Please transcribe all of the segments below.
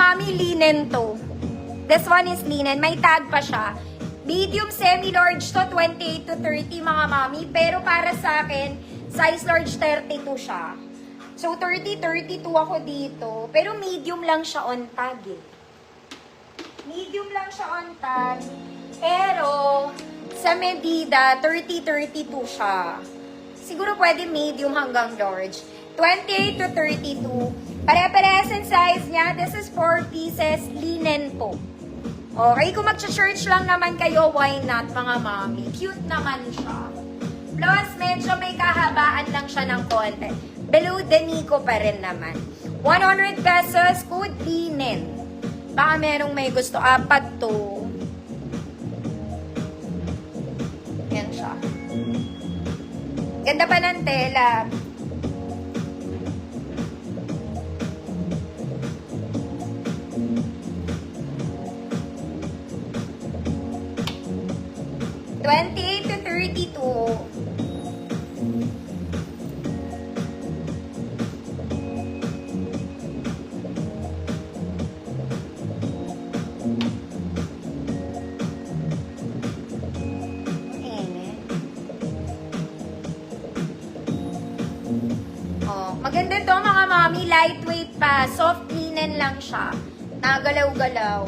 mami, linen to. This one is linen. May tag pa siya. Medium semi-large to, 28 to 30 mga mami. Pero para sa akin, size large 32 siya. So 30, 32 ako dito. Pero medium lang siya on tag eh. Medium lang siya on tag. Pero sa medida, 30, 32 siya. Siguro pwede medium hanggang large. 28 to 32. Pare-parehas ang size niya. This is 4 pieces. Linen po. Okay, kung mag-church lang naman kayo, why not mga mami? Cute naman siya. Plus, medyo may kahabaan lang siya ng konti. Below the knee ko pa rin naman. 100 pesos, code linen. Baka merong may gusto. 4 to. Yan siya. Ganda pa ng tela. $28 to $32. Maganda to mga mami, lightweight pa, soft linen lang siya. Nagalaw-galaw.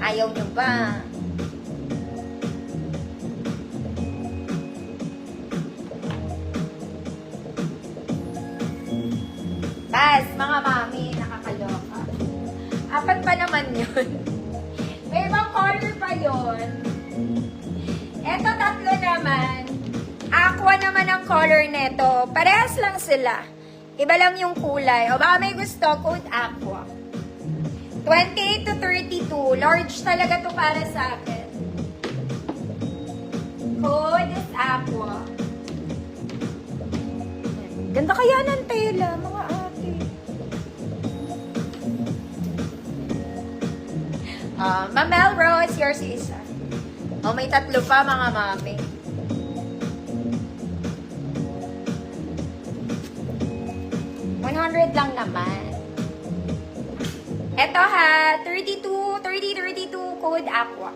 Ayaw nyo ba? Bas, mga mami, nakakaloka. 4 pa naman yun. May ibang color pa yun. Eto 3 naman. Aqua naman ang color neto. Parehas lang sila. Iba lang yung kulay. O baka may gusto, code aqua. 28 to 32. Large talaga to para sa akin. Code is aqua. Ganda kaya ng tela, mga ate. Mamel Rose, yours isa. O may 3 pa mga mami. $100 lang naman. Eto ha, 32, 30, 32, code aqua.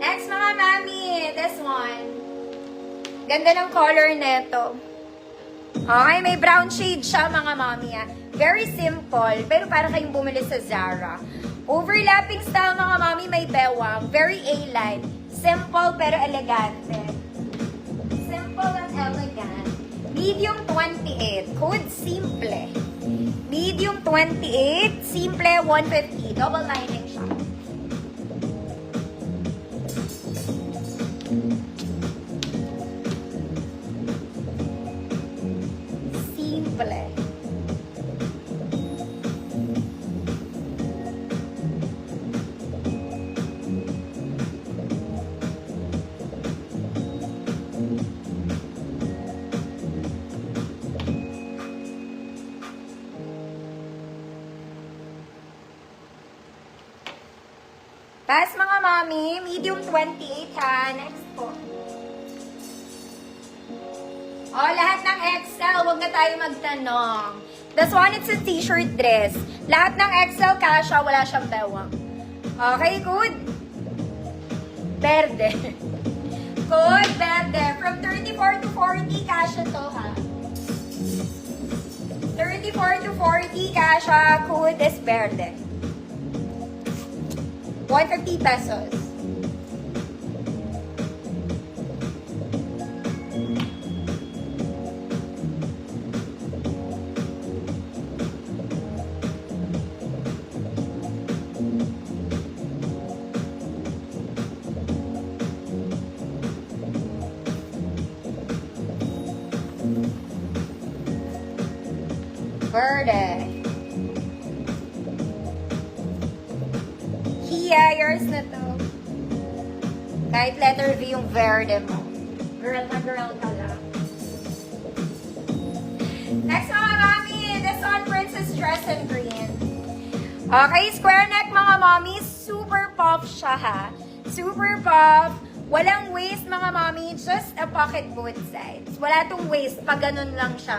Next mga mami, this one. Ganda ng color neto. Okay, may brown shade siya mga mami ha. Very simple, pero para kayong bumili sa Zara. Overlapping style mga mami, may bewang. Very A-line. Simple pero elegante. Simple and elegant. Medium 28. Code simple. Medium 28. Simple 150. Double lining siya. Simple. Pass mga mami, medium 28 ha. Next po. Lahat ng XL, huwag na tayo magtanong. This one, it's a t-shirt dress. Lahat ng XL, kasha, wala siyang bewang. Okay, good? Verde. Good, verde. From 34 to 40, kasha to ha. 34 to 40, kasha, good is verde. 150 pesos. Verde. Kia, yours na to. Kahit letter V yung verde mo. Girl na girl ka lang. Next mga mami, this one, Princess Dress in Green. Okay, square neck mga mami, super puff siya ha. Super puff. Walang waist mga mommy, just a pocket both sides. Wala tong waist, pag ganun lang siya.